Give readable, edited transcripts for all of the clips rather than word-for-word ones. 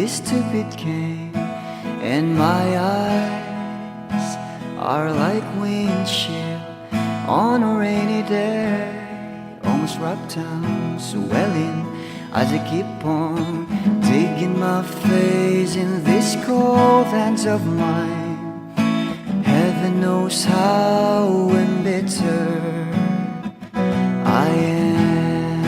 this stupid game, and my eyes are like windshield on a rainy day, almost wrapped down, swelling as I keep on digging my face in these cold hands of mine. Heaven knows how embittered I am,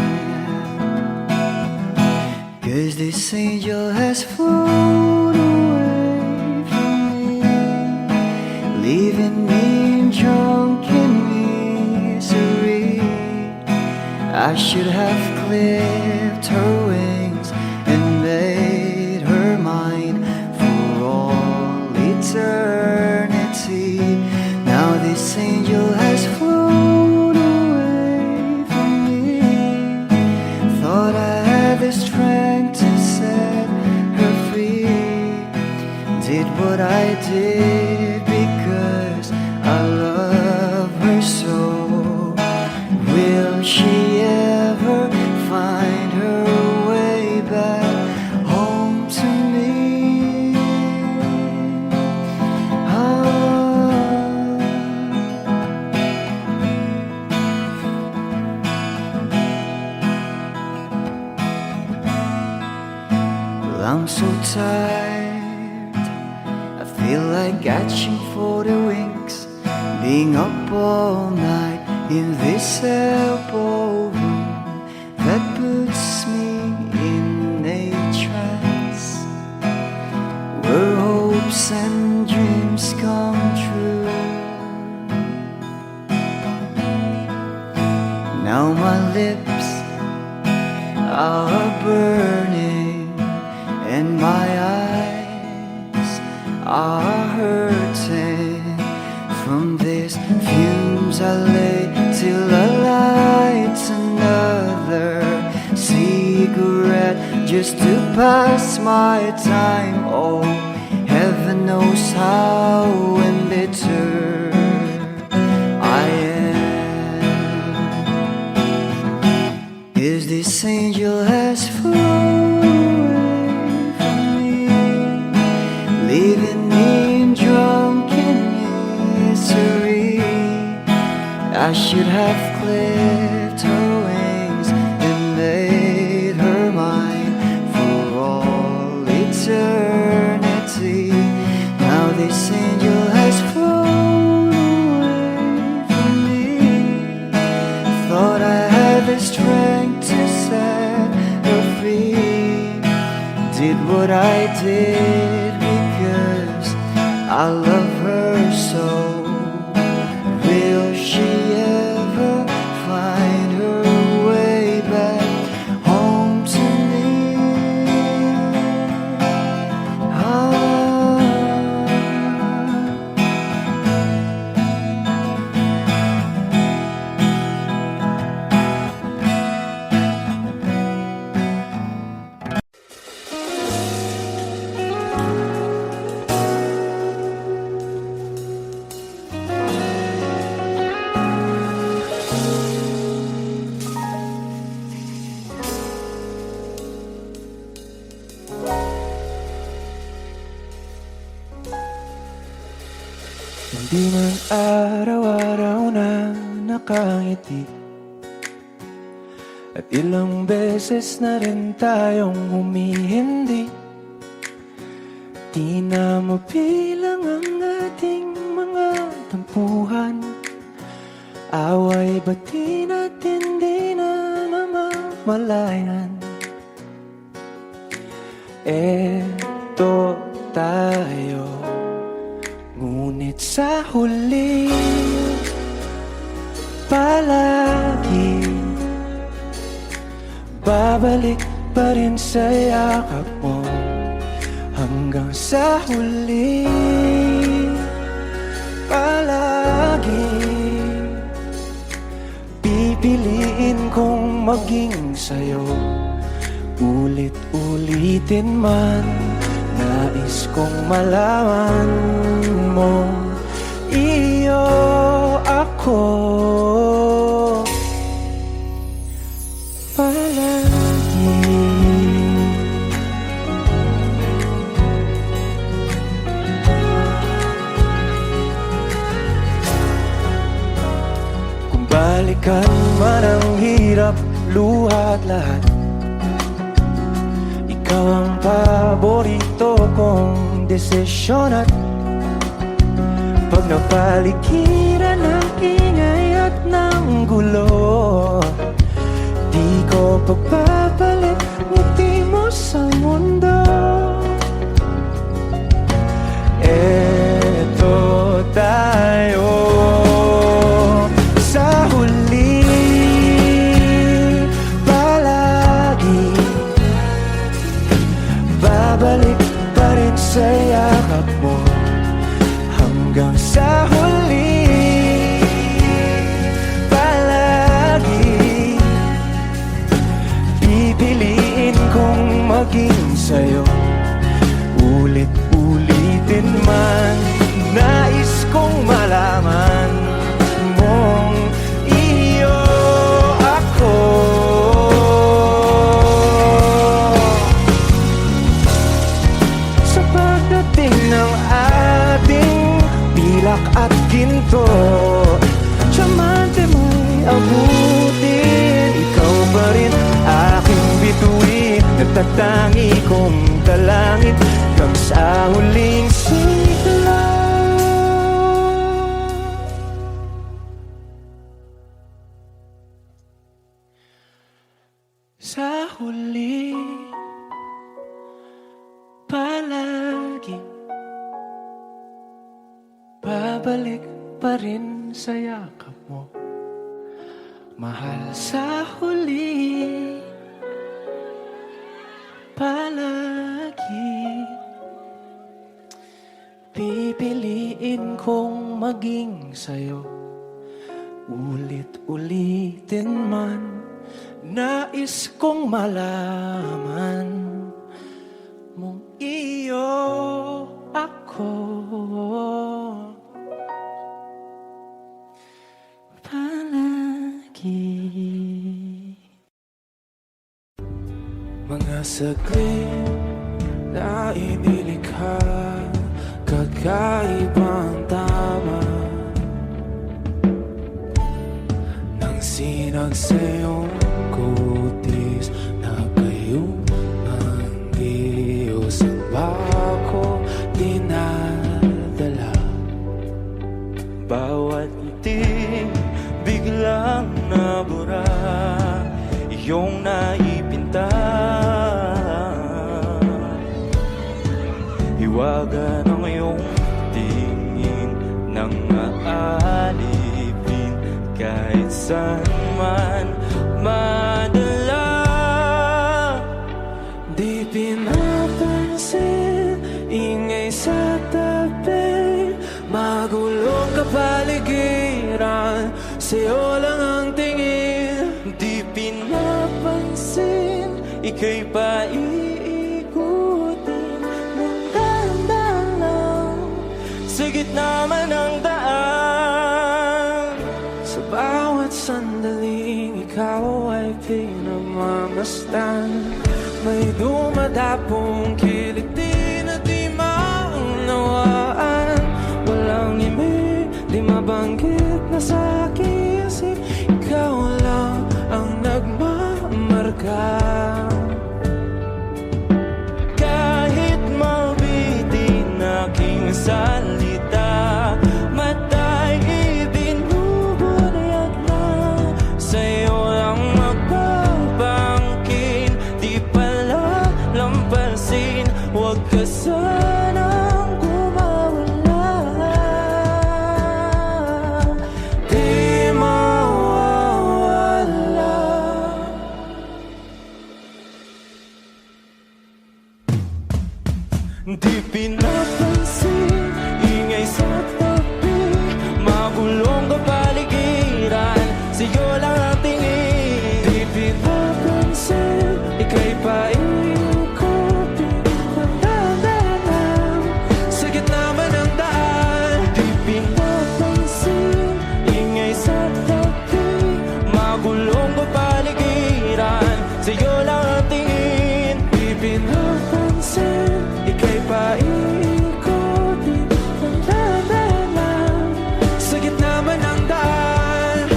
'cause this angel has flown away from me, leaving me drunken misery. I should have clipped her wings and made her mine for all eternity. Now this angel has flown away from me. Thought I had the strength to set her free. Did what I did because I love her so. Will she ever find her way back home to me? Well, I'm so tired, I feel like catching for the wings, being up all night in this elbow room that puts me in a trance, where hopes and dreams come true. Now my lips are burning and my eyes are hurting from these fumes I lay till I light another cigarette just to pass my time. Oh, heaven knows how embittered I am, 'cause this angel has flown away from me, leaving me drunken misery. I should have clipped her wings and made her mine for all eternity. Now this angel has flown away from me. Thought I had the strength to set her free. Did what I did because I love her so. Will she ever find her way back home to me? Hindi man araw-araw na nakangiti, at ilang beses na rin tayong humihindi. Di na mabilang ang ating mga tampuhan, away bati natin di na namamalayan. Eto tayo, ngunit sa huli palagi babalik pa rin sa yakap mo. Hanggang sa huli palagi pipiliin kong maging sa'yo. Ulit-ulitin man, nais kong malaman mo, iyo ako palagi. luha at lahat. Ikaw ang paborito kong desisyon at pag napaligiran ng ingay at ng gulo, di ko pagpapalit ngiti mo sa mundo. Eto tayo sa huli, palagi babalik pa rin sa yakap mo. Hanggang sa huli, palagi pipiliin kong maging sa'yo. Ulit-ulitin man, nais kong malaman mong iyo ako. Sa pagdating ng ating pilak at ginto, tiyamante mo'y abutin. Ikaw pa rin aking bituin, nagtatangi kong dalangin hanggang sa huling sigla. Sa huli, palagi babalik pa rin sa yakap mo. Mahal, sa huli, palagi pipiliin kong maging sa'yo. Ulit-ulitin man, nais kong malaman mong iyo ako. Mga saglit na inilikha, kakaibang tama nang sinagsayong kutis na kayong ang Diyos ang bako dinadala. Bawat ngiti biglang nabura, iyong naipinta. Hiwaga ng iyong tingin nang aalipin kahit saan man madala. Di pinapansin, ingay sa tabi, magulong kapaligiran, sa'yo lang ang tingin. Di pinapansin, ika'y paikutin ng dahan-dahan lang sa gitna man ng daan. Sa bawat sandaling ikaw ay pinagmamasdan, may dumadapong kiliti na di maunawaan. Walang imig, di mabanggit na sa aking isip, ikaw lang ang nagmamarka. Kahit mabitin aking salita, mata'y ibinubunayag na, sa'yo lang magbabangkin. Di pala lampasin, huwag ka sanang kumawala. Di mawawala. Di pinapansin, ingay sa tabi, magulong kapaligiran, sa'yo lang ang tingin. Di pinapansin, ika'y paikutin ng dahan-dahan sa gitna man ng daan. Di pinapansin, ingay sa tabi, magulong kapaligiran, sa'yo lang ang tingin. Di pinapansin, ika'y paikutin ng dahan-dahan sa gitna man ng daan.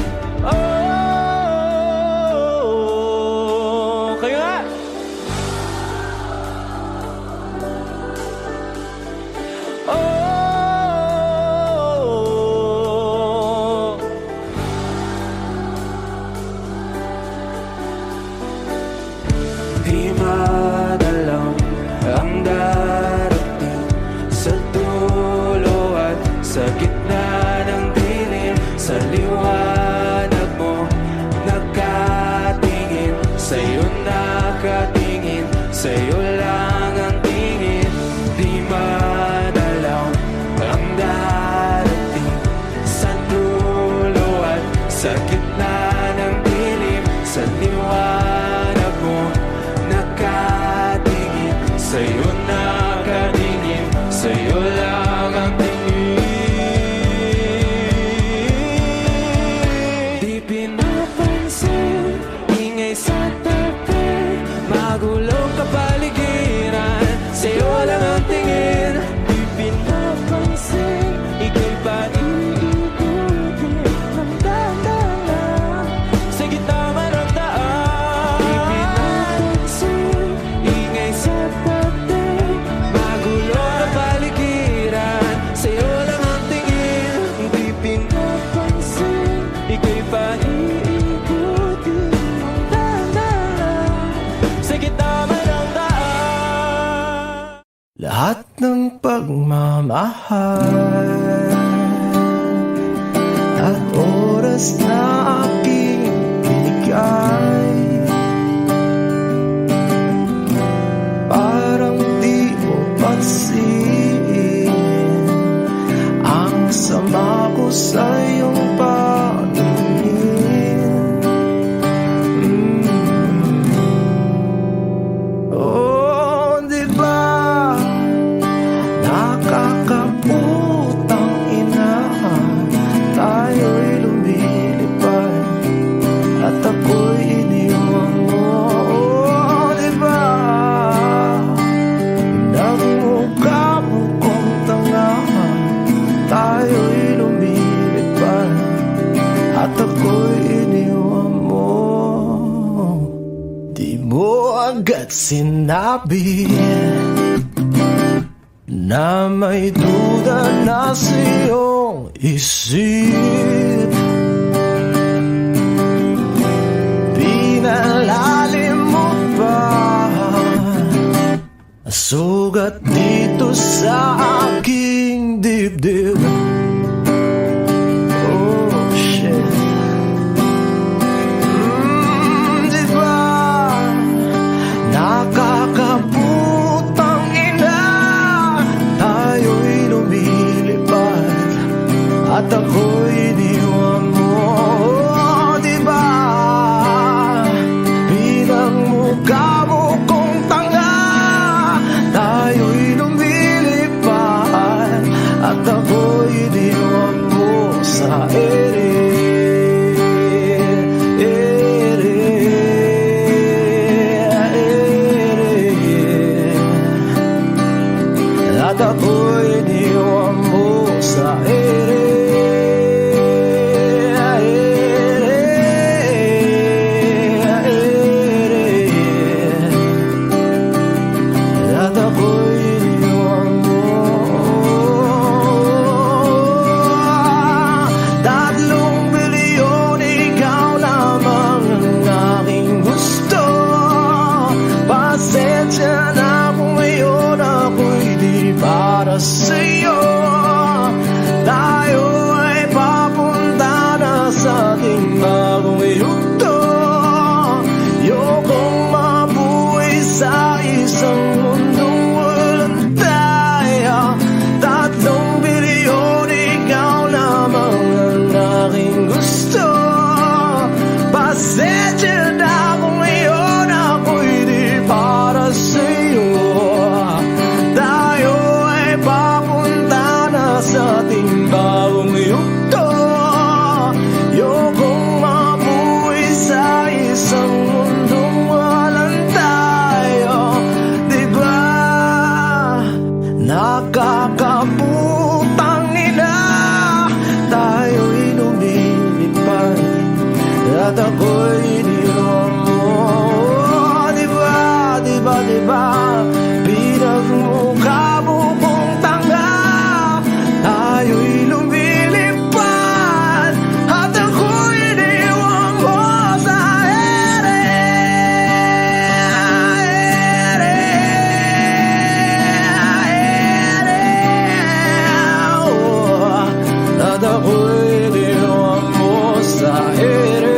Oh, sa'yo nakatingin, sa'yo lang ang tingin. Di pinapansin, ingay sa tabi, magulong kapaligiran, sa'yo lang ang tingin. Di pinapansin, ika'y pa iikutin ng dahan-dahan sa gitna ng daan. Di pinapansin, ingay sa tabi, magulong kapaligiran, sa'yo lang ang tingin. Di pinapansin, ika'y pa iikutin ng dahan-dahan sa gitna ng daan. Lahat ng pagmamahal at oras na aking binigay, parang di mo pansin ang sama ko sa iyong paningin. Oh, di ba nakakaputang ina, tayo'y lumilipad at ako'y iniwan mo. Oh, di ba nagmukha mo kong tanga, tayo'y lumilipad at ako'y iniwan mo. Di mo agad sinabi na may duda na sa iyong isip, pinalalim mo pa sugat dito sa aking dibdib. Oh shit. Di ba nakakaputang ina, tayo'y lumilipad at ako'y iniwan mo. Oh, di ba pinagmukha mo kong tanga, tayo'y lumilipad at ako'y iniwan mo sa ere. At ako'y iniwan mo sa ere. At ako'y iniwan mo. 3 bilyon, ikaw lamang ang aking gusto. Pasensya na kung ngayon ako'y di para sa'yo. Tayo ay papunta na sa ating bagong yugto. Ayokong mabuhay sa isang mundong walang tayo. 3 bilyon, ikaw lamang ang aking gusto. Pasensya na kung ngayon ako'y di para sa'yo. Tayo ay papunta na sa ating bagong yugto. Ayokong mabuhay sa isang mundong walang tayo. Di ba nakakaputang ina, tayo'y lumilipad at ako'y iniwan mo. Di ba, di ba, di ba pinagmukha mo kong tanga, tayo'y lumilipad at ako'y iniwan mo sa ere. At ako'y iniwan mo sa ere.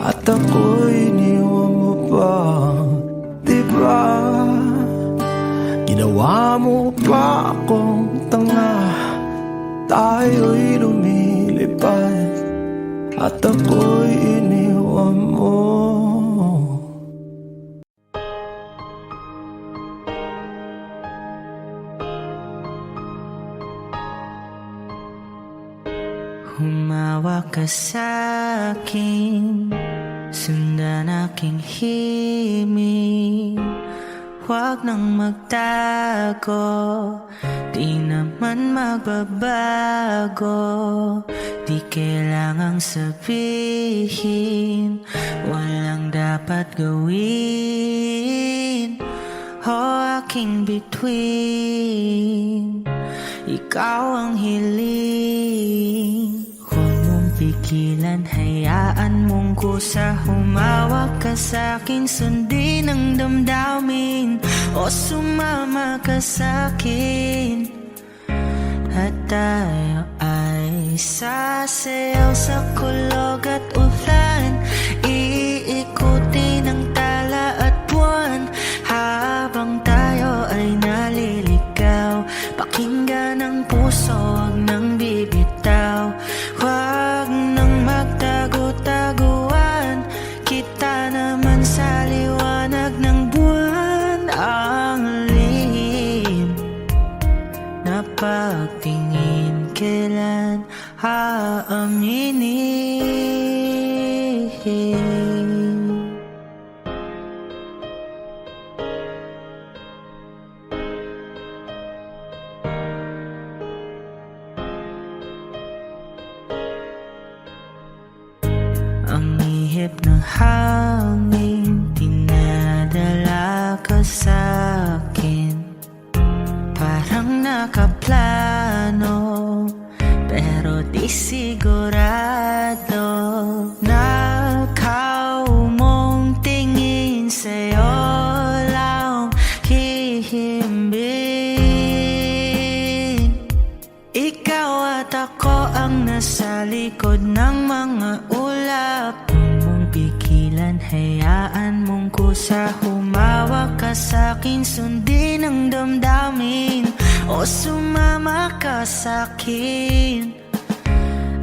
at ako'y iniwan mo pa. Diba? Ginawa mo pa akong tanga. Tayo'y lumilipad at ako'y iniwan mo. Humawak ka sa'kin, sundan aking himig. Huwag nang magtago, di naman magbabago. Di kailangang sabihin, walang dapat gawin. O aking bituin, ikaw ang hiling. Huwag mong pigilan, hayaan mong kusa. Humawak ka sa'kin, sundin ang damdamin. O sumama ka sa'kin, at tayo ay sasayaw sa kulog at ulan. Iikutin ang tala at buwan, habang tayo ay naliligaw. Pakinggan ang puso, huwag nang bibitaw. Huwag nang magtago-taguan, kita naman sa liwanag ng buwan. Ang lihim na pagtingin, kailan aaminin? Ang ihip ng hangin, dinadala ka sa'kin. Parang nakaplano, pero di sigurado. Nakaw mong tingin, sa'yo lang hihimbing. Ikaw at ako ang nasa likod ng mga ulap. Huwag mong pigilan, hayaan mong kusa. Humawak ka sa'kin, sundin ang damdamin. O sumama ka sa'kin,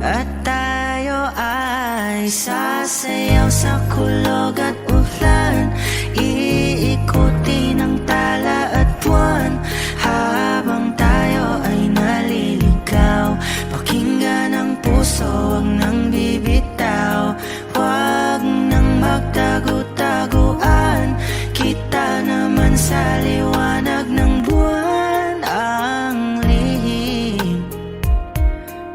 at tayo ay sasayaw sa kulog at ulan. Iikutin ang tala at buwan, habang tayo ay naliligaw. Pakinggan ang puso, huwag nang bibitaw. Huwag nang magtago-taguan, kita naman sa liwanag ng buwan. Ang lihim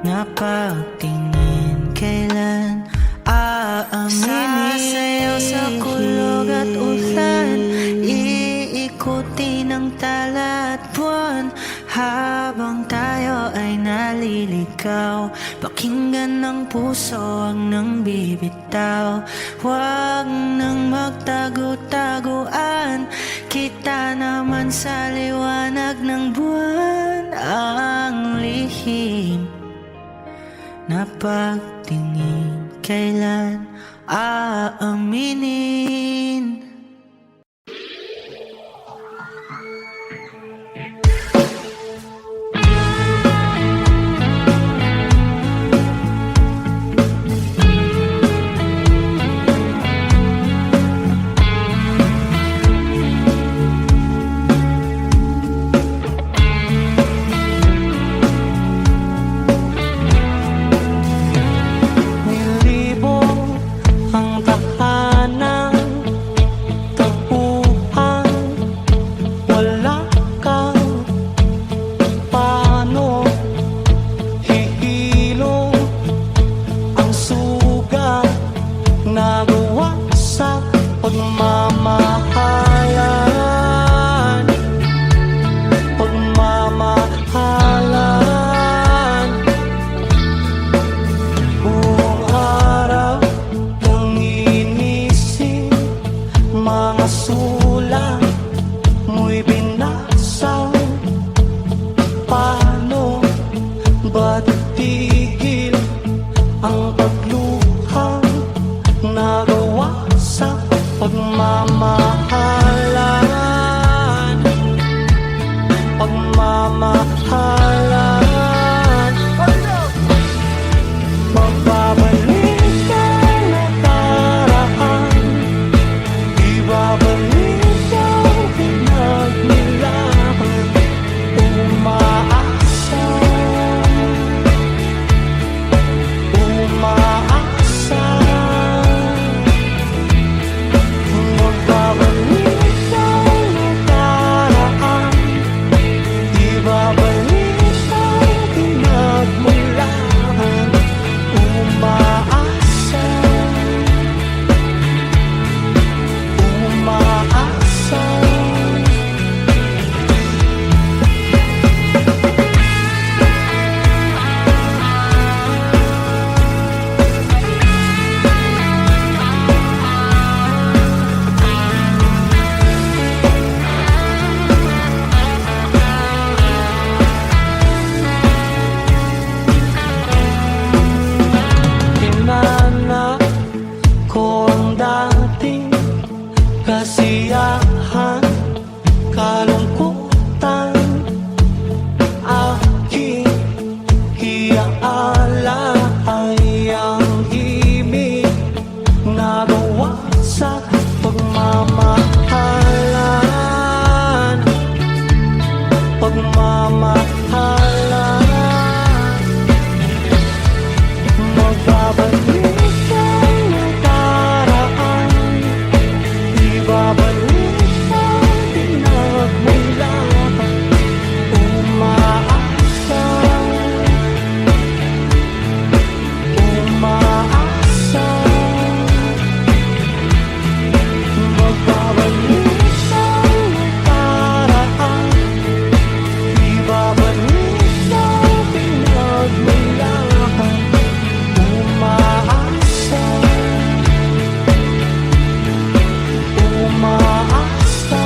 na pagtingin, kailan aaminin? Sasayaw sa kulog at ulan, iikutin ang tala at buwan, habang tayo ay naliligaw. Pakinggan ng puso, huwag nang bibitaw. Huwag nang magtago-taguan, kita naman sa liwanag ng buwan. Ang lihim na pagtingin, kailan aaminin? Nilibo ang tahanan pagmamahalan, pagmamahalan. Magbabalik ang nakaraan, ibabalik ang pinagnilahan. Umaasa, umaasa. Magbabalik ang nakaraan, ibabalik ang pinagmulan. Umaasa, umaasa. Hinanap ko ang dating kasiyahan, kalungkutan, aking iaala ay ang himig na gawa sa pagmamahalan, pagmamahalan. Magbabalik ang nakaraan, ibabalik ang pinagmulan. Umaasa, umaasa. Magbabalik ang nakaraan, ibabalik ang pinagmulan. Umaasa, umaasa.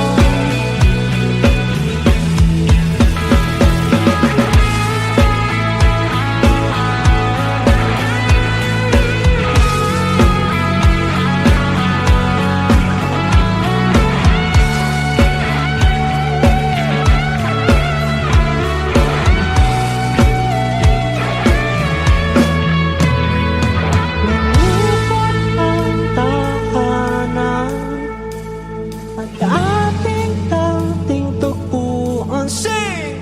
Lumipot ang tahanan at ating dating tagpuan. Sing!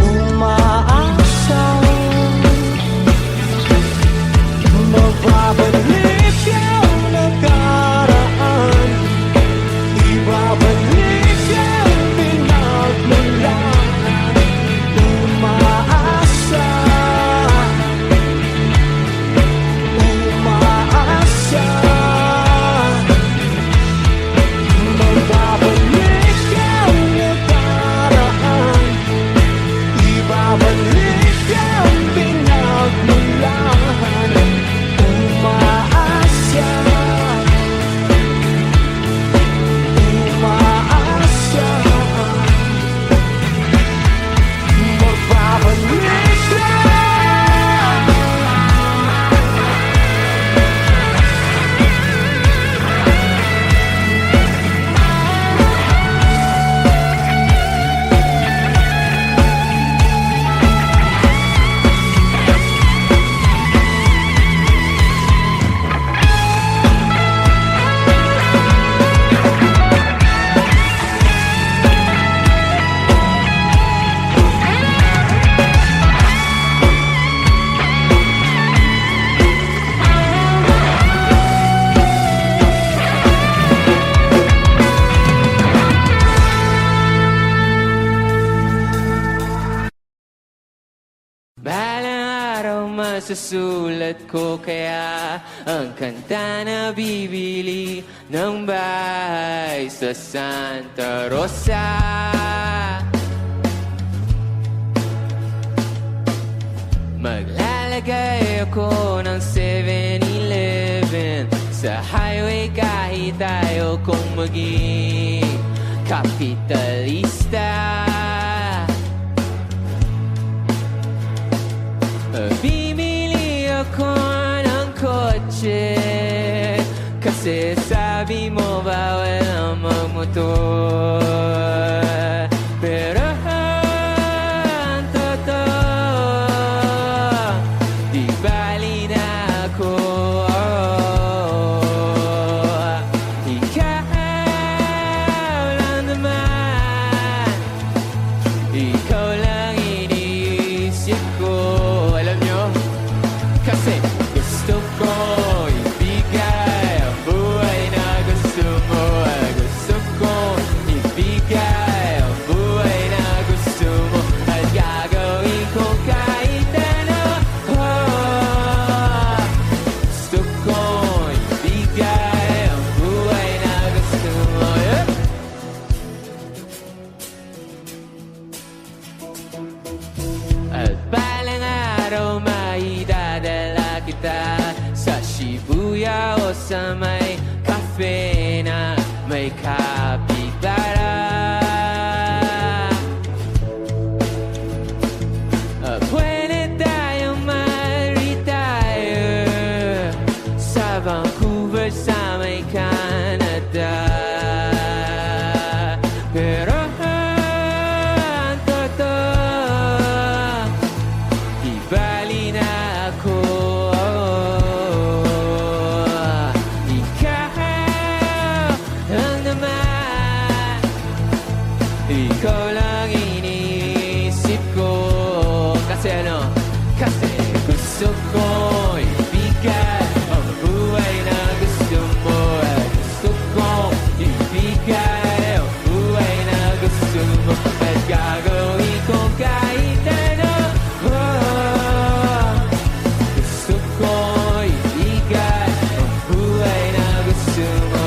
Umaasa, magbabalik ang nakaraan, ibabalik ang pinagmulan. Umaasa, umaasa. Magbabalik ang nakaraan, ibabalik ang pinagmulan. Umaasa, umaasa. Magbabalik balang araw masusulat ko kaya ang kanta na bibili ng bahay sa Santa Rosa. Maglalagay ako ng 7-Eleven sa highway kahit ayaw kong maging kapitalista. Bibili ako ng kotse. Kasi sabi mo bawal ang magmotor. Pero ang totoo, di bali na ako. Ikaw lang naman, ikaw lang iniisip ko. Alam nyo, kasi gusto ko ibigay ang buhay na gusto mo. Gusto ko ibigay ang buhay na gusto mo. At gagawin ko kahit ano. Gusto ko ibigay ang buhay na gusto mo. At balang araw maidadala kita sa Shibuya o sa may cafe na may kapitbahay. Pwede tayong mag-retire sa Vancouver sa may Canada. Pero ang totoo, di bali na ako. Ikaw lang naman, ikaw lang iniisip ko. Kasi ano? Kasi gusto ko ibigay ang buhay na gusto mo. Gusto ko ibigay ang buhay na gusto mo. At gagawin ko kahit ano. Gusto ko ibigay ang buhay na gusto mo.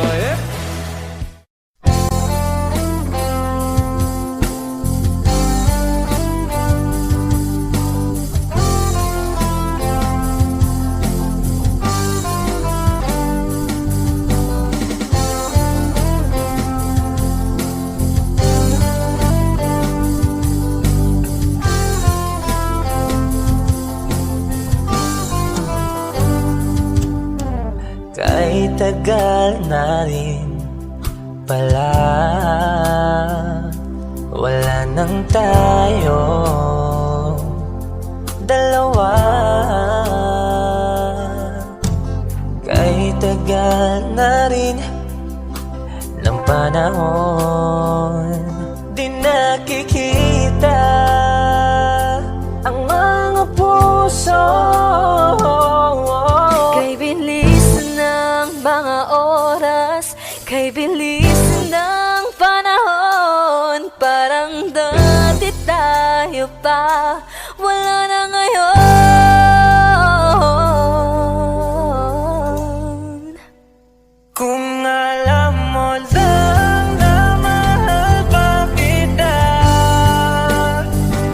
Kahit tagal na rin pala, wala nang tayo dalawa. Kahit tagal na rin ng panahon, di nakikita ang mga puso. Kay bilis ng mga oras, kay bilis ng panahon. Parang dati tayo pa, wala na ngayon. Kung alam mo lang na mahal pa kita,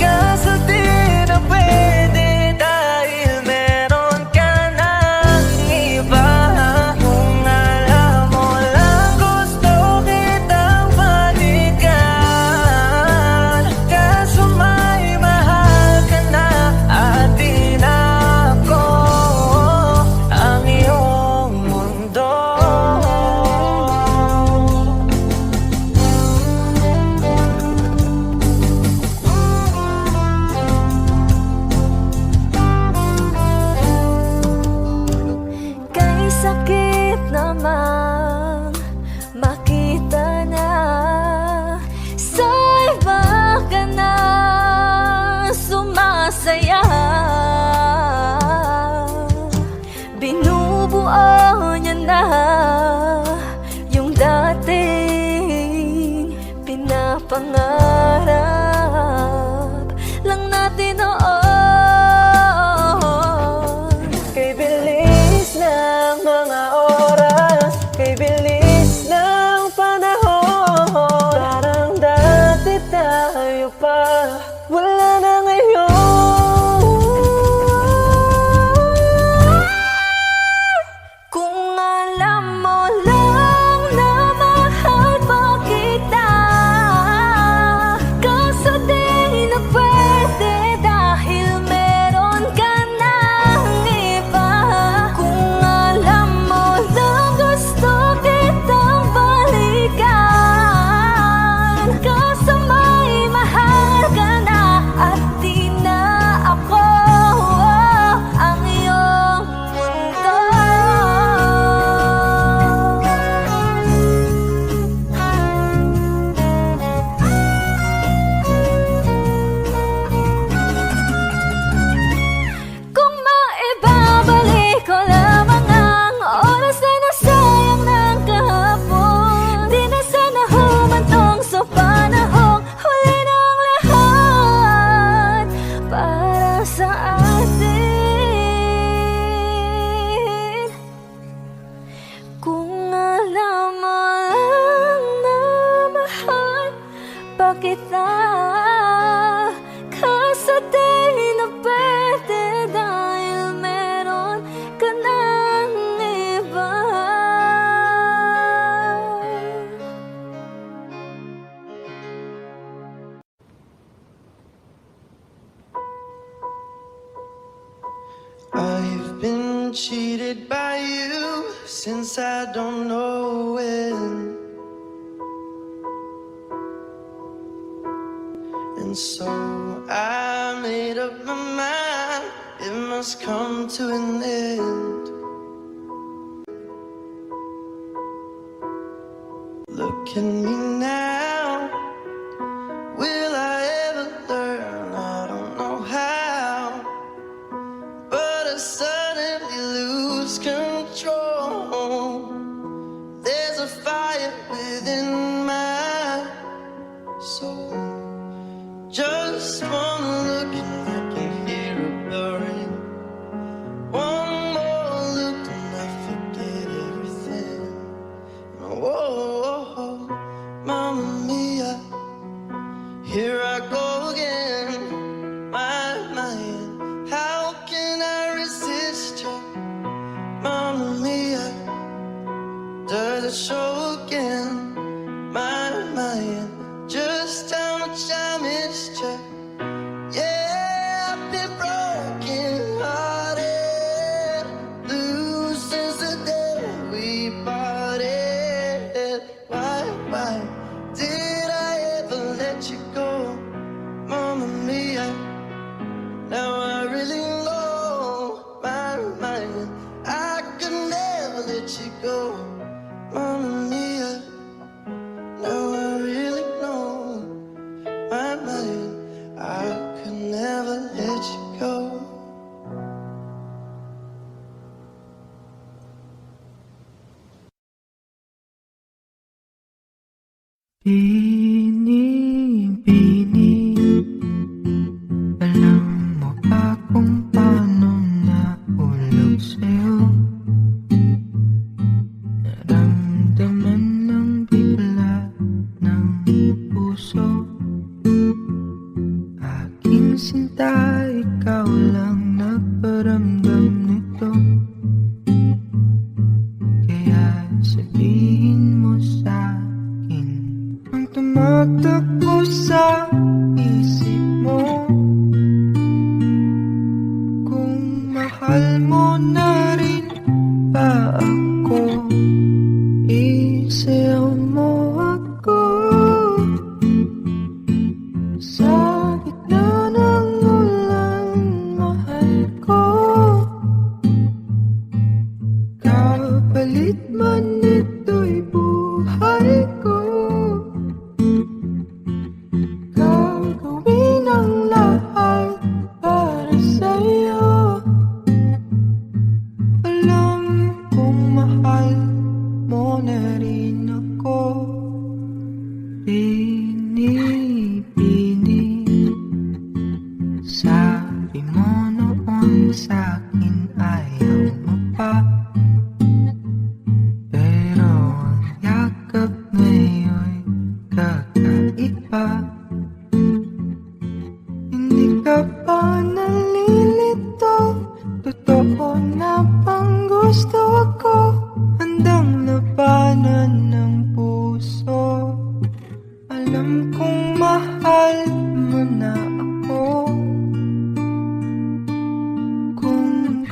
kaso di na pwede dahil meron sa atin. Kung alam mo lang na mahal pa kita, kasi di na pwede dahil meron ka ng iba. I've been cheated by you since I don't know when. And so I made up my mind, it must come to an end. Look at me now, will I ever learn? I don't know how, but I suddenly lose control. There's a fire within my soul. Just one look and I can hear a blurring. One more look and I forget everything. Whoa, Mamma Mia, here I go again. My, how can I resist you? Mamma Mia, does it show again? My, just how much I missed you. Yeah, I've been broken hearted, blue since the day we parted. Why did I ever let you go? Mamma Mia, now I really know my mind. I could never let you go. Mamma Mia, now I really know my mind. I could never let you go. Bini, alam mo ba kung paano nahulog sa'yo? Naramdaman ng bigla ng puso. Aking sinta, ikaw lang nagparamdam nito. Kaya sabihin mo sa'kin ang tumatakbo sa isip mo. Kung mahal mo na rin ba ako, isayaw mo ako. Sa gitna ng ulan, mahal ko. Kapalit man ito'y buhay ko. Gagawin ang lahat para sa'yo. Alam kong mahal mo na rin ako. Bini, sabi mo noon sa'kin ayaw mo pa. Pero ang yakap ngayon'y kakaiba. Hindi ka pa nalilito, totoo na bang gusto ako? Handang labanan ng puso. Alam kong mahal mo na ako. Kung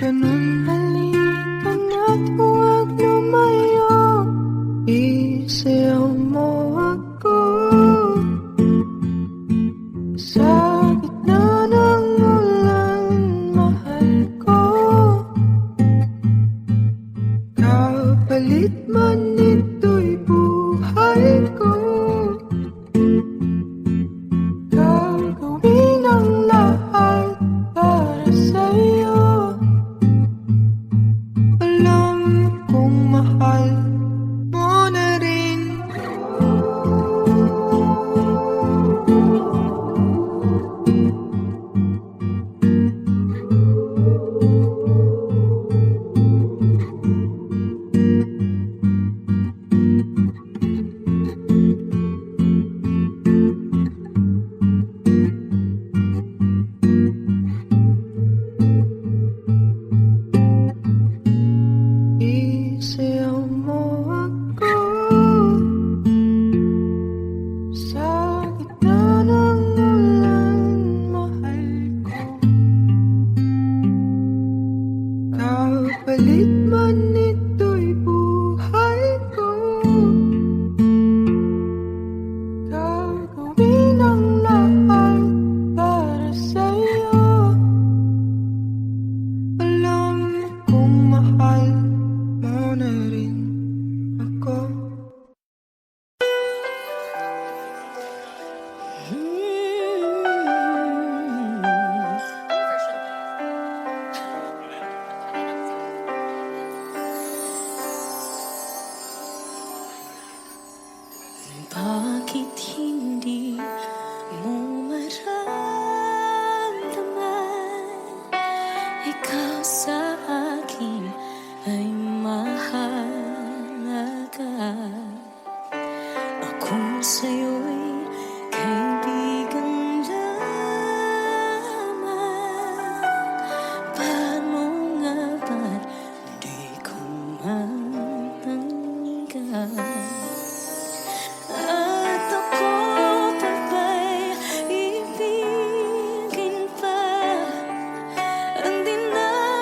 Kapalit man ito'y buhay ko, gagawin ang lahat para sa'yo. Alam kong mahal mo na rin ako. Bakit hindi mo maramdaman ikaw sa akin ay mahalaga? Ako sa'yo'y kaibigan lamang. Paano nga ba't di ko matanggap? At ako pa ba'y ibigin pa? Ang dinarasal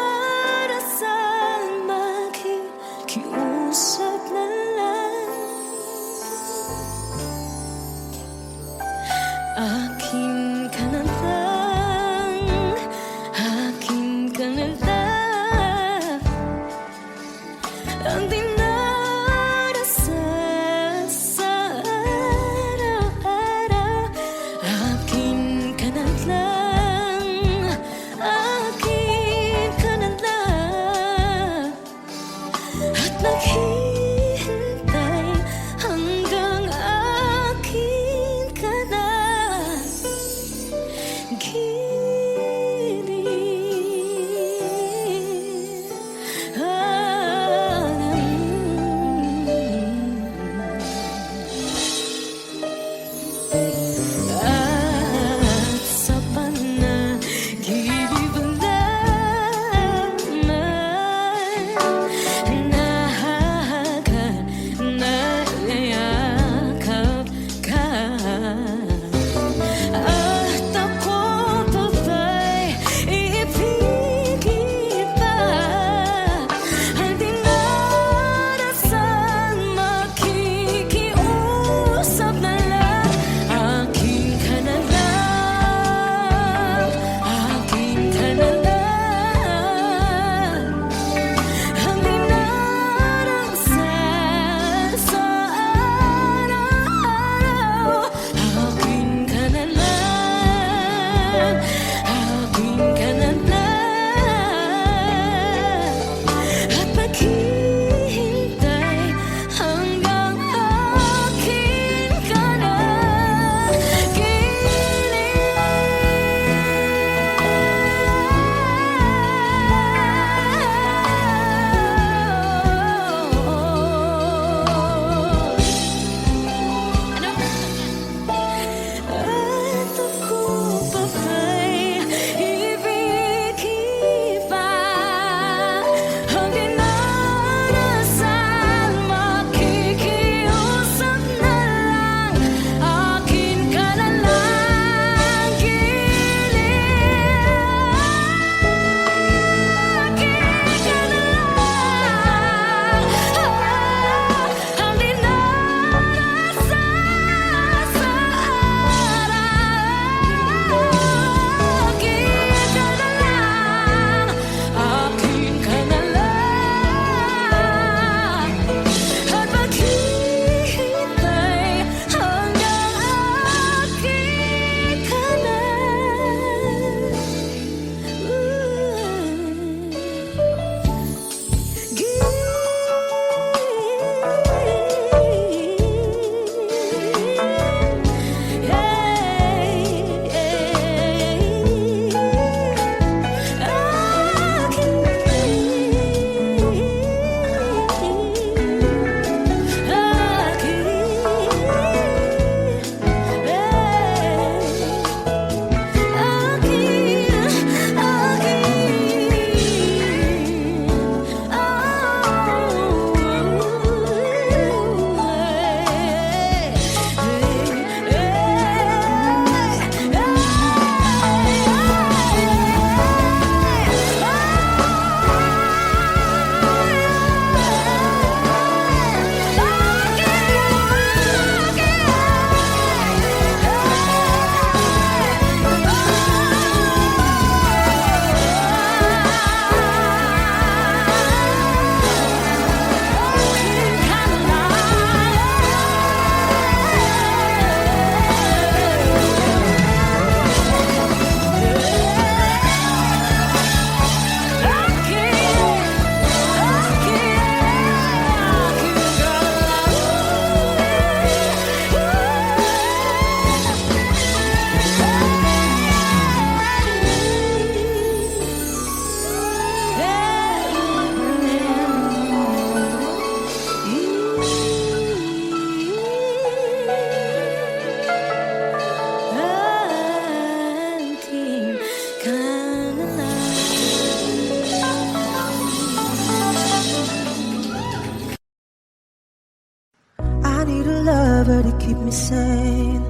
to keep me sane.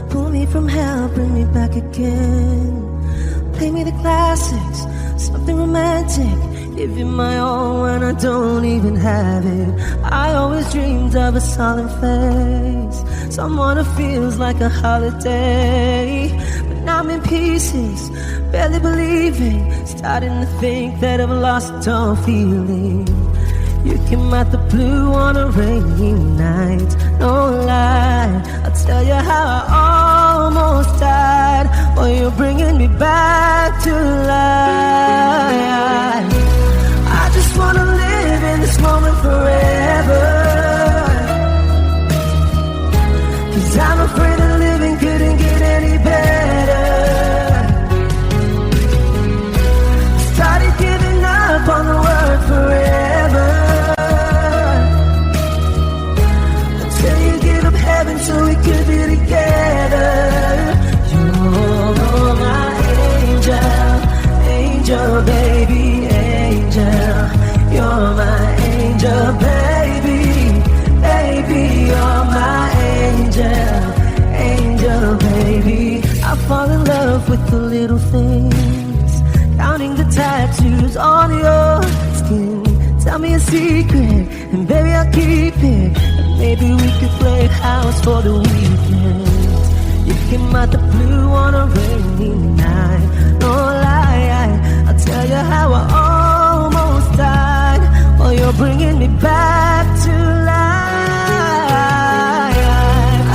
Pull me from hell, bring me back again. Play me the classics, something romantic. Give you my all when I don't even have it. I always dreamed of a solemn face, someone who feels like a holiday. But now I'm in pieces, barely believing, starting to think that I've lost all feeling. You came out the blue on a rainy night, no lie. I'll tell you how I almost died, while you're bringing me back to life. I just wanna live in this moment forever, 'cause I'm afraid that living couldn't get any better. Started giving up on the word forever, until you give up heaven so we could be together. You're my angel, angel baby, angel. You're my angel baby, baby. You're my angel, angel baby. I fall in love with the little things, counting the tattoos on your skin. Tell me a secret, and baby I'll keep it. And maybe we could play house for the weekend. You came out the blue on a rainy night, no lie. I'll tell you how I almost died, while you're bringing me back to life.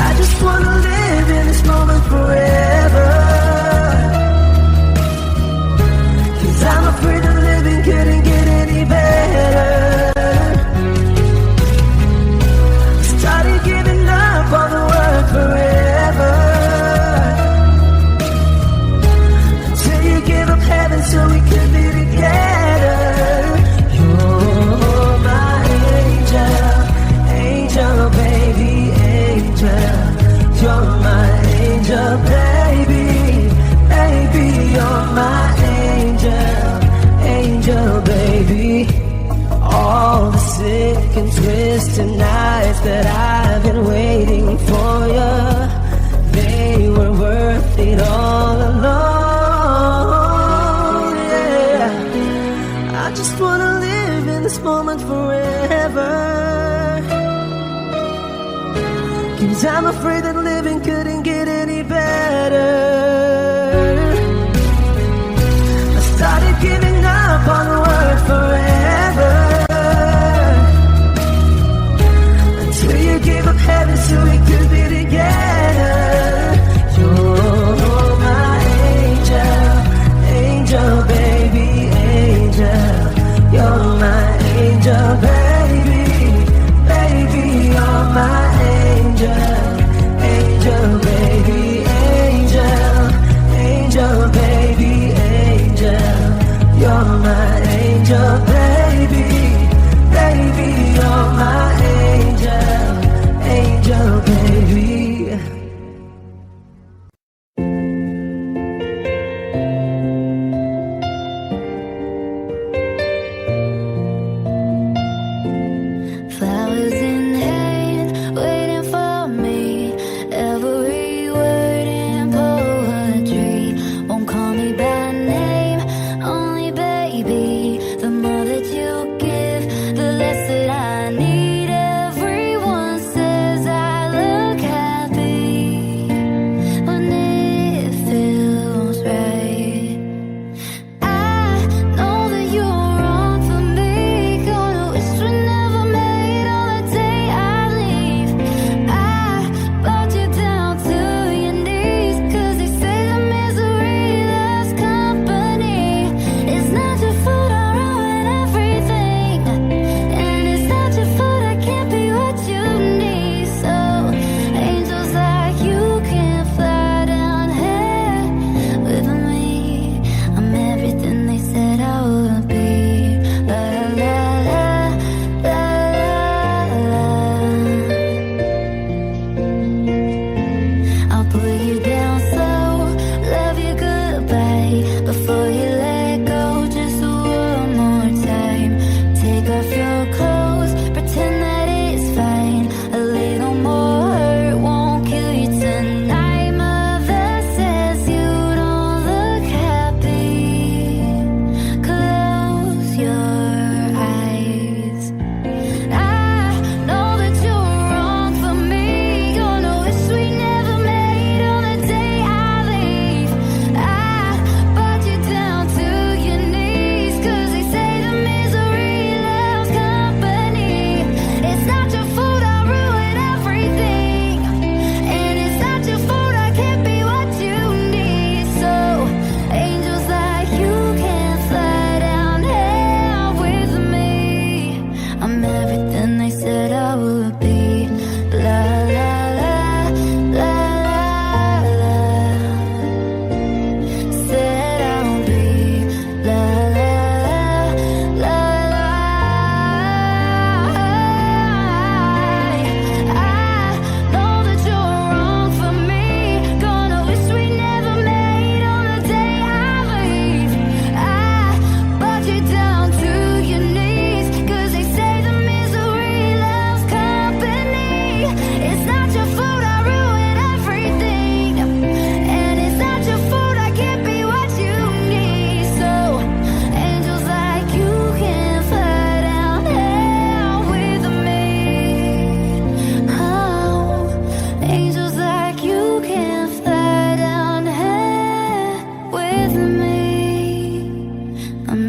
I just wanna live in this moment forever, 'cause I'm afraid that living couldn't get any better. Started giving up on the word forever, until you give up heaven so we could be together. You're my angel, angel baby, angel. You're my angel baby, baby. You're my angel, angel baby. All the sick and twisted nights that I've been waiting for you, they were worth it all alone. Yeah, I just wanna live in this moment forever, 'cause I'm afraid that living couldn't get any better. I started giving up on the word forever, until you gave up heaven so we could be together. You're my angel, angel baby, angel. You're my angel baby, baby. You're my angel, angel baby, angel, angel baby, angel. You're my angel baby, baby. You're my angel, angel baby. Flowers in hand, waiting for me. Every word in poetry won't call me by name, only baby. The more that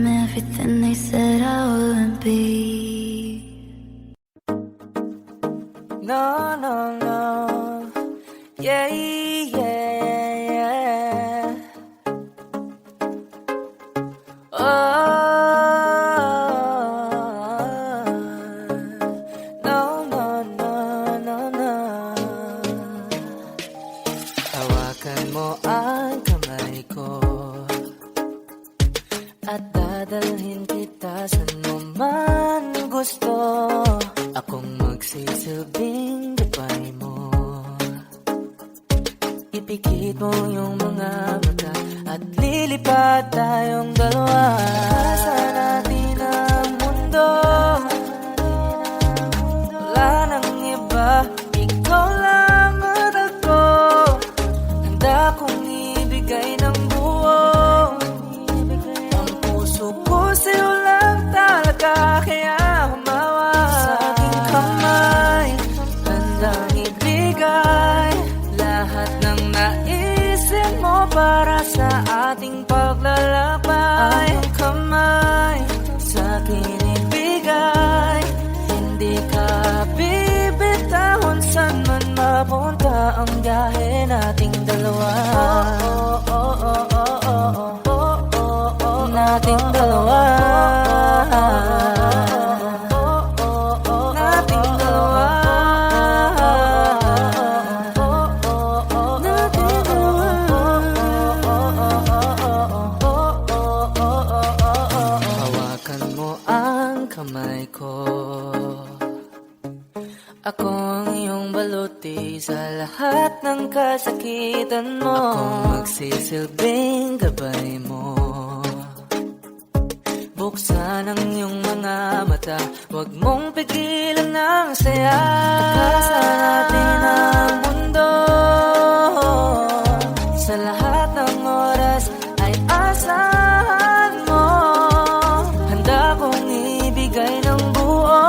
I'm everything they said I wouldn't be. No, no, no. Yeah, yeah, yeah. Oh, no, no, no, no, no. Hawakan mo ang kamay ko at dadalhin kita saan mo man gusto. Akong magsisilbing gabay mo. Ipikit mo yung mga mata at lilipad tayong dalawa sa natin ang mundo. Wala nang iba, ikaw lang at ako. Handa kong ibigay ng buo. Ang puso ko sa'yo lang talaga, kaya humawa sa aking kamay. Handang ibigay lahat ng naisip mo para sa ating paglalakbay. Ang kamay sa akin ibigay, hindi ka bibitahon saan man mapunta ang biyahe nating dalawa. Nating dalawa. Nating dalawa. Nating dalawa. Hawakan mo ang kamay ko. Ako ang iyong baluti sa lahat ng kasakitan mo. Akong magsisilbing gabay mo. Buksan ang iyong mga mata, huwag mong pigilan ang saya. Sa natin ang mundo, sa lahat ng oras ay asahan mo. Handa kong ibigay ng buo,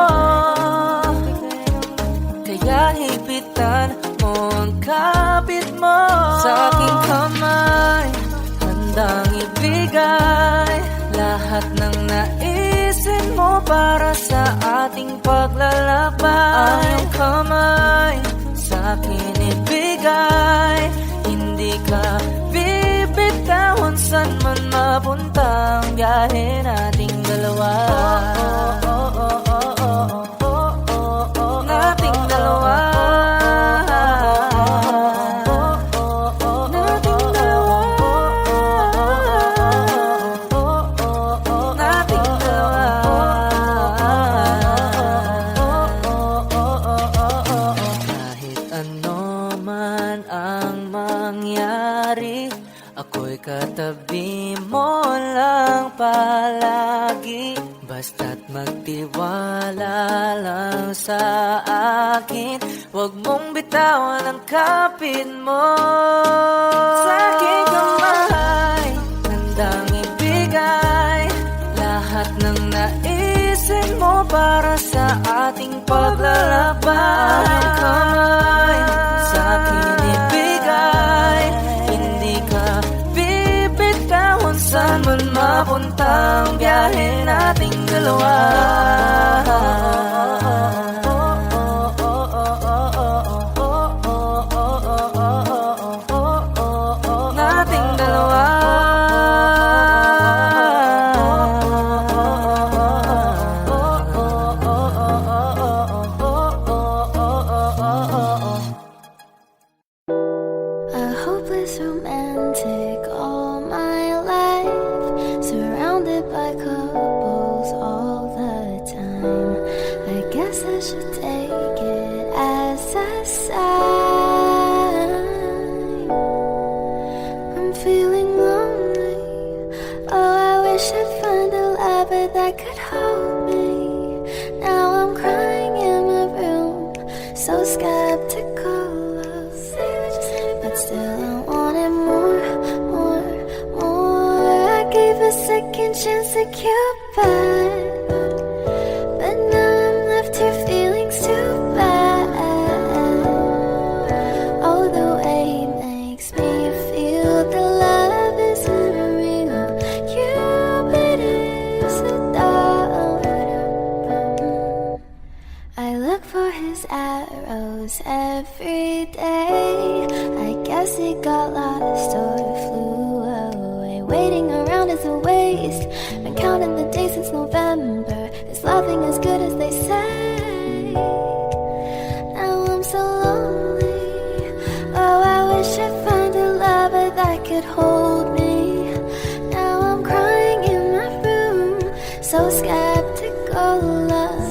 kaya hipitan mo ang kapit mo sa aking kamay. Handang ibigay lahat ng naisip mo para sa ating paglalakbay. Ang kamay sa akin ibigay, hindi ka bibitahon saan man mapunta ang biyahe nating dalawa. Nating dalawa. Ako'y katabi mo lang palagi. Basta't magtiwala lang sa akin. Huwag mong bitawan ang kapit mo sa aking kamay. Handang ibigay lahat ng naisip mo para sa ating paglalakbay. Ang kamay sa akin ibigay, hindi ka bibitahon saan man mapunta ang biyahe nating dalawa. Nating dalawa. A hopeless romantic all my life, surrounded by couples all the time. I guess I should take it as a sign. I'm feeling lonely. Oh, I wish I'd find a lover that could hold me. Now I'm crying in my room, so skeptical. But still I wanted more, more, more. I gave a second chance to Cupid, but now I'm left here feeling too bad. Oh, the way he makes me feel the love isn't real. Cupid every day. I guess it got lost or flew away. Waiting around is a waste. Been counting the days since November. Is loving as good as they say? Now I'm so lonely. Oh, I wish I'd find a lover that could hold me. Now I'm crying in my room, so skeptical love.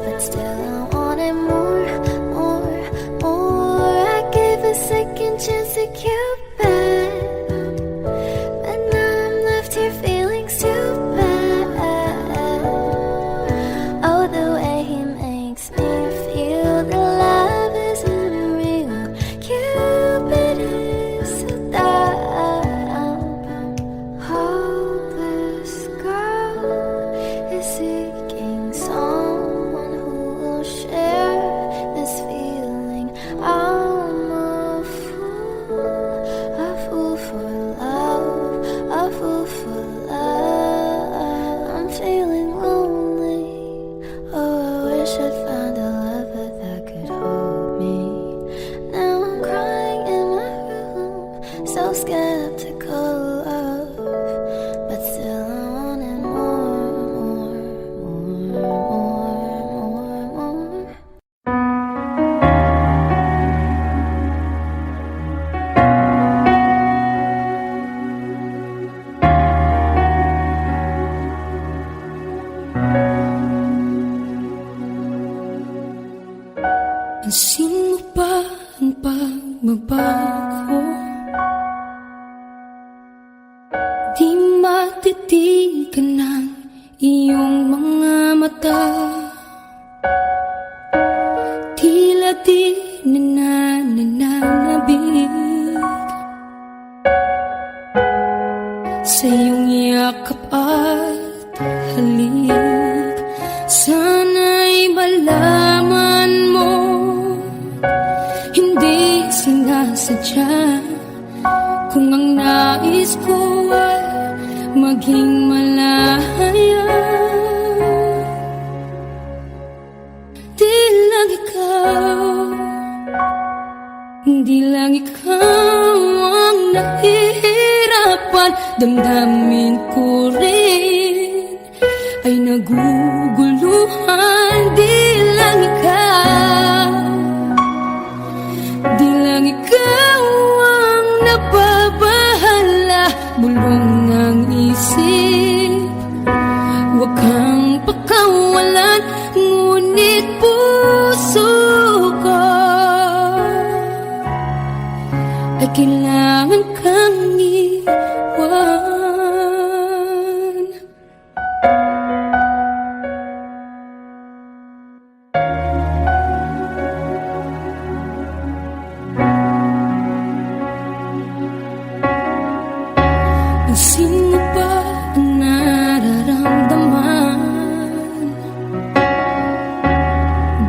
But still I wanted more, more, more. I gave a second chance to Cupid, but now I'm left here feeling stupid. Oh, the way he makes me feel that love isn't real. Cupid is so dumb. Hopeless girl is seeking someone who will share this feeling. I'm a fool for love, a fool for love. I'm feeling lonely. Oh, I wish I'd find a lover that could hold me. Now I'm crying in my room, so skeptical of, but still I wanted more, more, more, more, more. Pansin mo ba ang pagbabago? Di matitigan ng iyong mga mata. Tila di nananabig sa iyong yakap at halik. Sana'y malaman mo, hindi sinasadya. Kung ang nais ko ay maging malaya, di lang ikaw, di lang ikaw ang nahihirapan. Damdamin ko rin ay naguguluhan. Di lang ikaw, di lang ikaw ang nababahala. Bulong ng isip, huwag kang pakawalan. Ngunit puso ko ay kailangan kang iwan. Pansin mo ba ang nararamdaman?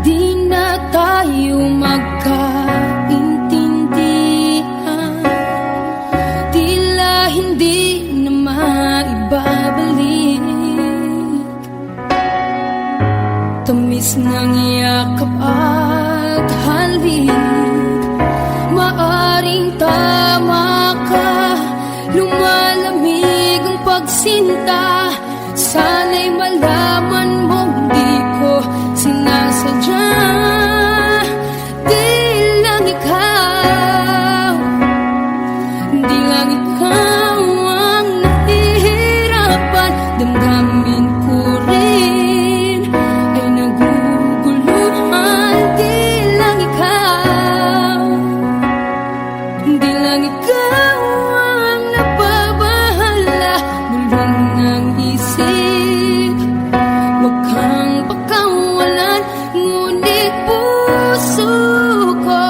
Di na tayo magkaintindihan. Tila hindi na maibabalik tamis ng yakap at halik. Maaring tama ka, lumalamig ang pagsinta. Sana'y malaman mong di ko sinasadya. Di lang ikaw, di lang ikaw ang nahihirapan. Damdamin ko rin ay naguguluhan. Di lang ikaw, di lang ikaw ang nababahala. Bulong ng isip, huwag kang pakawalan. Ngunit puso ko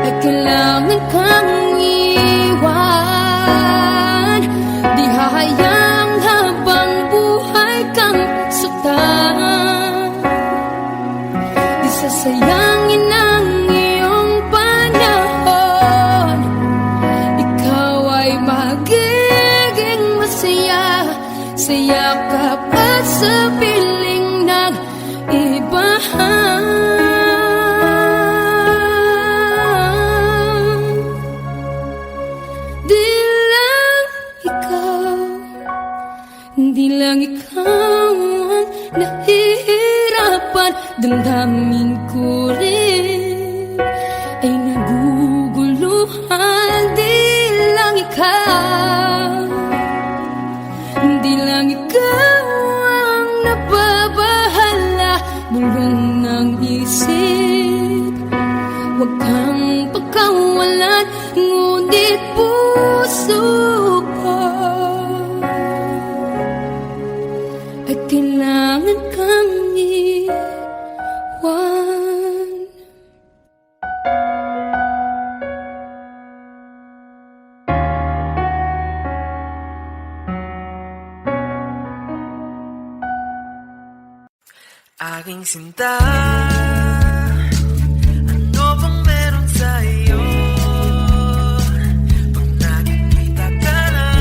ay kailangan kang iwan. Di hahayang habang buhay kang saktan. Di sasayangin ang iyong panahon. Ikaw ay magiging masaya sa yakap at sa piling ng iba. Di lang ikaw ang nahihirapan, damdamin ko rin ay naguguluhan. Di lang ikaw, di lang ikaw ang nababahala, bulong ng isip. Huwag kang pagkawalan, ngunit puso ko ay kailangan kang iwan. Aking sinta, ano bang meron sa'yo? Pag nakikita ka na,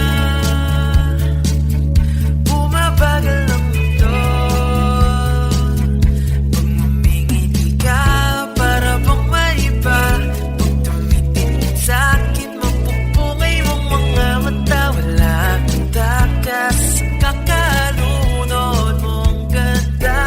bumabagal ang mundo. Pag ngumingiti ka, para bang maiba. Pag tumitingin sa'kin, mapupungay mong mga mata. Wala kang takas, kakalunod mong ganda.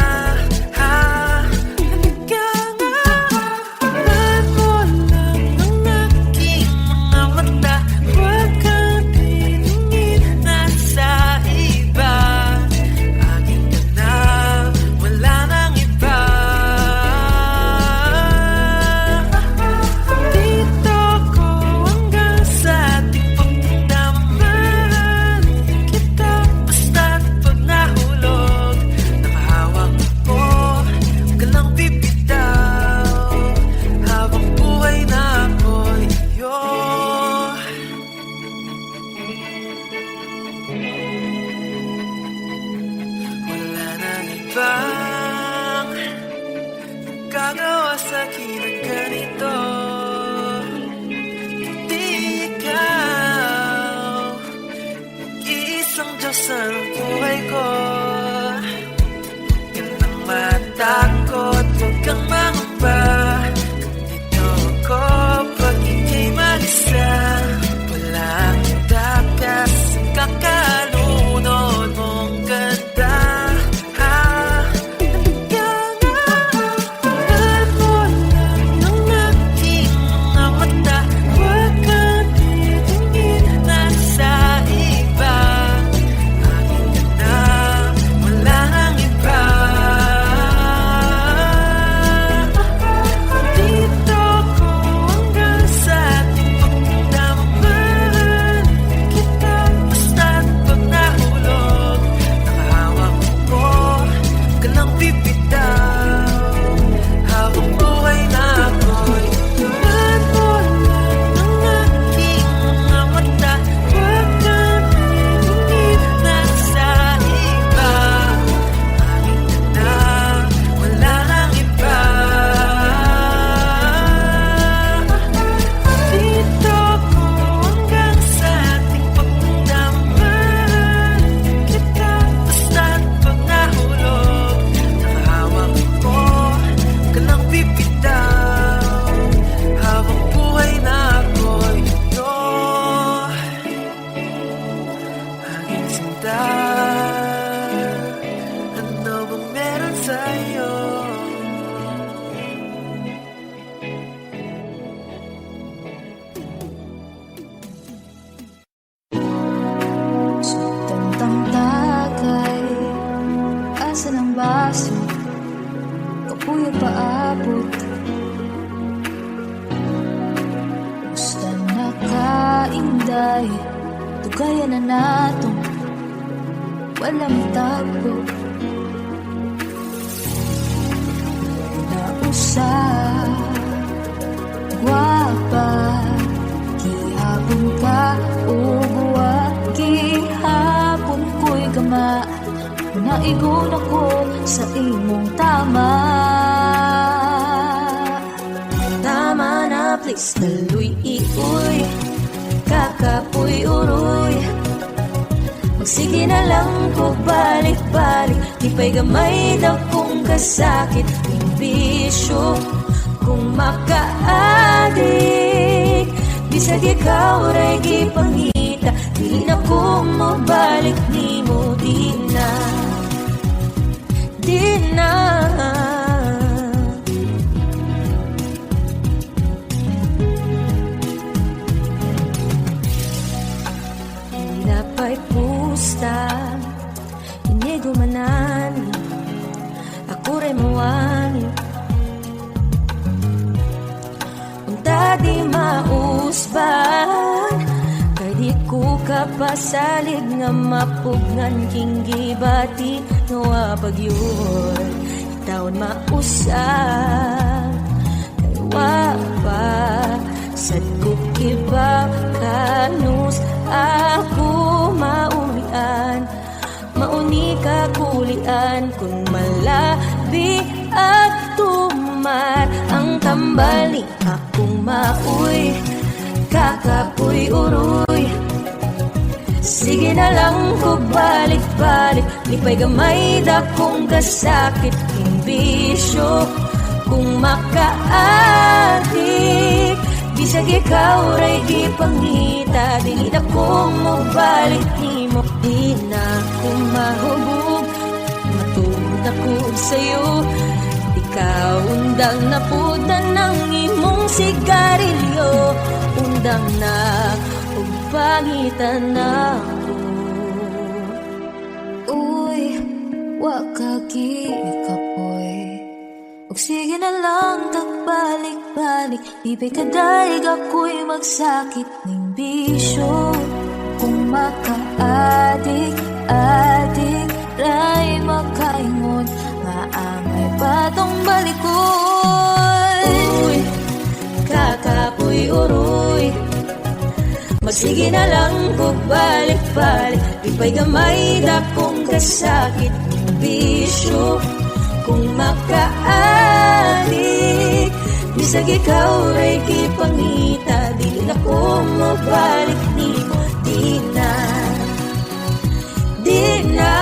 Gagawa sa'kin ng ganito, di ikaw iisang Diyos ang buhay ko. Huwag kang matakot, huwag kang mangamba. Nandito ako pag ika'y mag-isa. Walang takas, kakalunod mong ganda. Ano bang meron sa'yo? Sa tantang tagay, asan ang baso? Kapuyo paabot. Gusto na kainday, tugayan na natong walang tagpo. Nausap, guwapa, gihapon ka uguwa, gihapon ko'y gama. Naigon ako sa imong tama. Tama na, please, daloy ikoy, kakapoy uroy. Sige na lang ko balik-balik, di pa'y gamay daw kung kasakit. Imbisyo kung makaadik, bisag ikaw ray gipangita. Di na ko mabalik ni mo, di sa inigumanan, ako rin mawani. Unta di mausban, kay di ko kapasalig nga mapugnan king gibati nga pagyud. Taon mausap, kay wapa sad ko kiba kanus ako maulian. Mauni ka kulian kung malabi at tumar ang tambal ni akong mauy, kakapuy uroy. Sige na lang ko balik-balik, lipay gamay dakong kasakit king bisyo kung makaadik. Bisag ikaw ray gipangita, dili na kong mabalik nimo. Di na ko mahubog, matulog ako sa'yo. Ikaw undang na puda ng imong sigarilyo, undang na ug pangitan ako. Uy, wakagi kapoy, ug sige na lang tagbalik-balik. Ibig kadayag ako'y magsakit ng bisyo kung makaadik-adik ray makaingon nga angay patong balikoy. Uy, kakapoy uroy, magsige na lang ko balik-balik. Ipay gamay dakong kasakit ng bisyo kung makaadik. Bisag ikaw ray kipangita, dili na ko mabalik nimo. Di na, di na.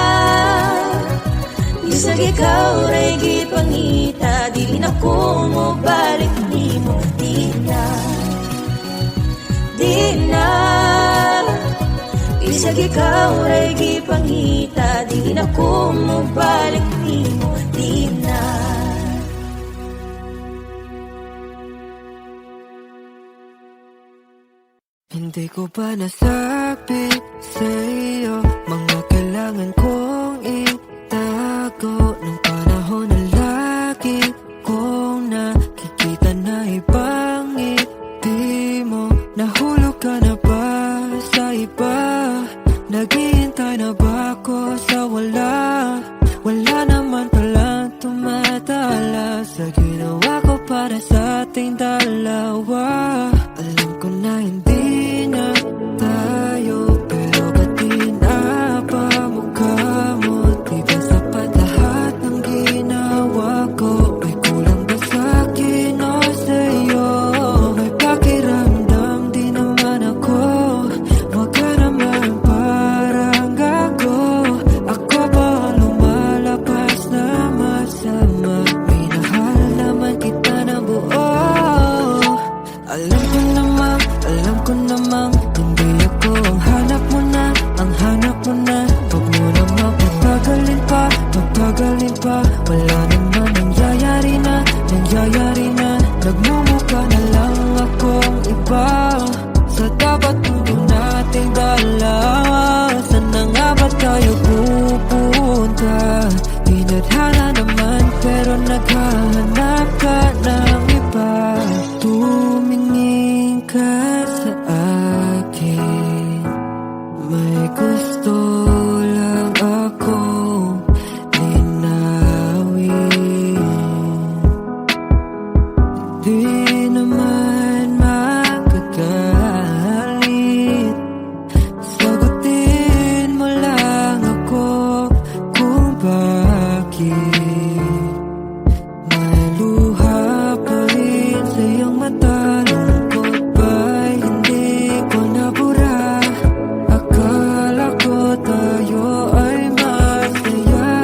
Bisag ikaw ray kipangita, dili na ko mabalik nimo. Di na, di na. Bisag ikaw ray gipangita, di na ko mabalik nimo. Di na. Hindi ko pa nasabi sa'yo mga kailangan kong itago nung panahon na lagi kong nakikita na ibang ngiti mo. Nahulog ka na ba sa iba? Naghihintay na ba ako sa wala? Wala naman palang tumatala sa ginawa ko para sa ating dalawa. Alam ko na hindi na tayo, pero ba't di na pa mukha mo? Di ba sapat lahat ng ginawa ko? May kulang ba sa'kin o sa'yo? May pakiramdam di naman ako, wag ka naman parang gago. Ako ba ang lumalabas na masama? Minahal naman kita na buo. Alam ko namang hindi ako ang hanap mo na, ang hanap mo na. Huwag mo namang pagpagalin pa. Wala naman nangyayari na. Nagmumukha na lang akong iba sa dapat mundo nating dalawa. Saan na nga ba tayo pupunta? Tinadhana naman pero naghahanap ka ng iba. Tumingin ka sa akin, may gusto lang akong linawin. Di naman magagalit, sagutin mo lang ako kung bakit may luha pa rin sa iyong mata. Lungkot ba'y hindi ko nabura? Akala ko tayo ay masaya.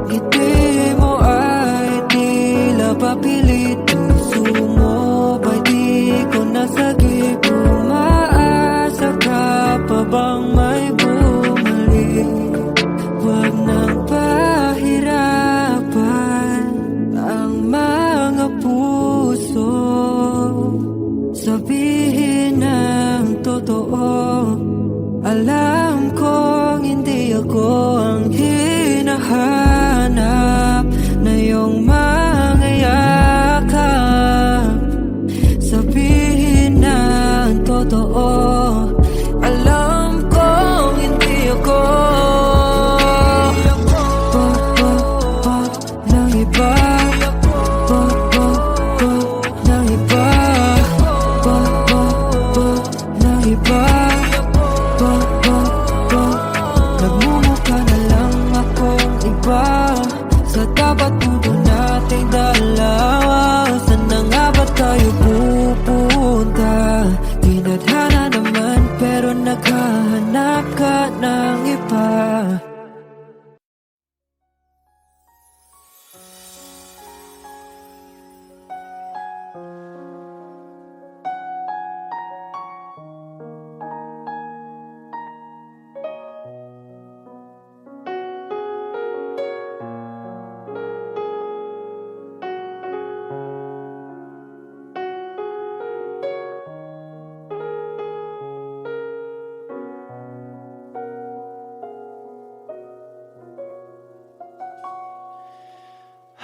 Ngiti mo ay tila papilit. Puso mo ba'y di ko nasagip? Umaasa ka pa bang may bumalik? Huwag nang pahirapan ang mga puso. Sabihin ng totoo, alam kong hindi ako ang hinahanap na iyong mga yakap. Sabihin na ang totoo, alam kong hindi ako ng iba, ng iba, ng iba. Nagmumukha na lang akong iba sa dapat puto nating dalawa. Saan na nga ba tayo pupunta? Tinadhana naman pero naghahanap ka ng iba.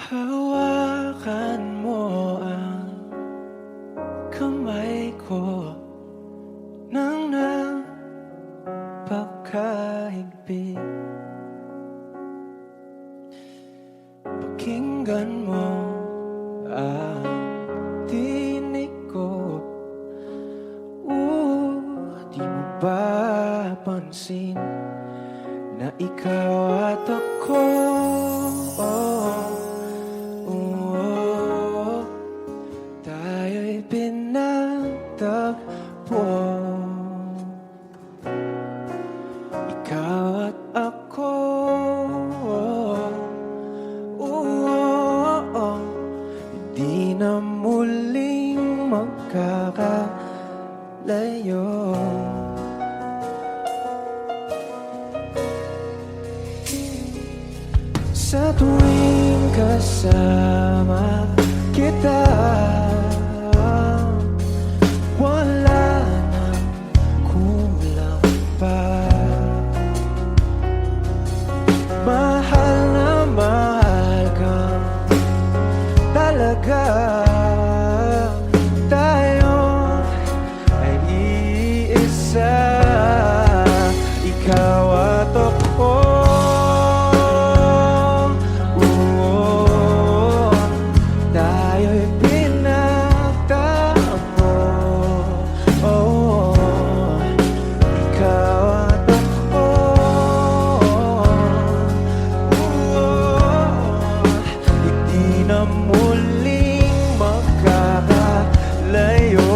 Hawakan mo ang kamay ko nang napakahigpit. Pakinggan mo ang tinig ko. Di mo ba pansin na ikaw at ako? Tayo'y pinagtagpo. Ikaw at ako. Hindi na muling magkakalayo. Sa tuwing kasama kita, wala nang kulang pa. Mahal na mahal kang talaga. Tayo ay iisa, ikaw at ako. Tayo'y pinagtagpo. Ikaw at ako. Hindi na muling magkakalayo.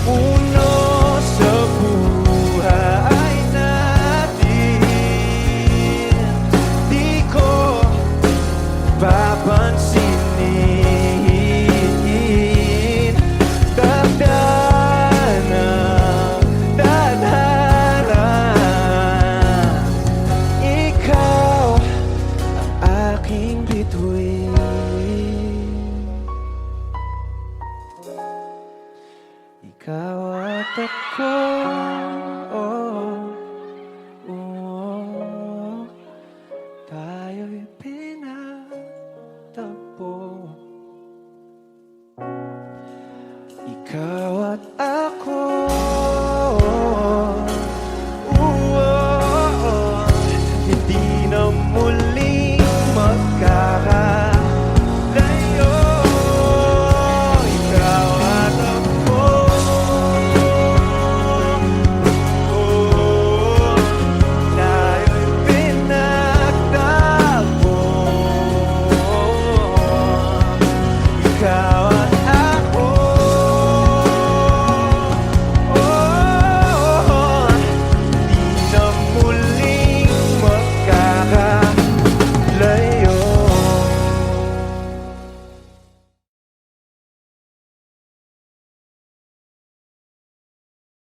Uno sa buhay natin, di ko papansinin. Tadhana, tadhana, ikaw ang aking bituin. Ikaw at ako. Tayo'y pinagtagpo. Ikaw at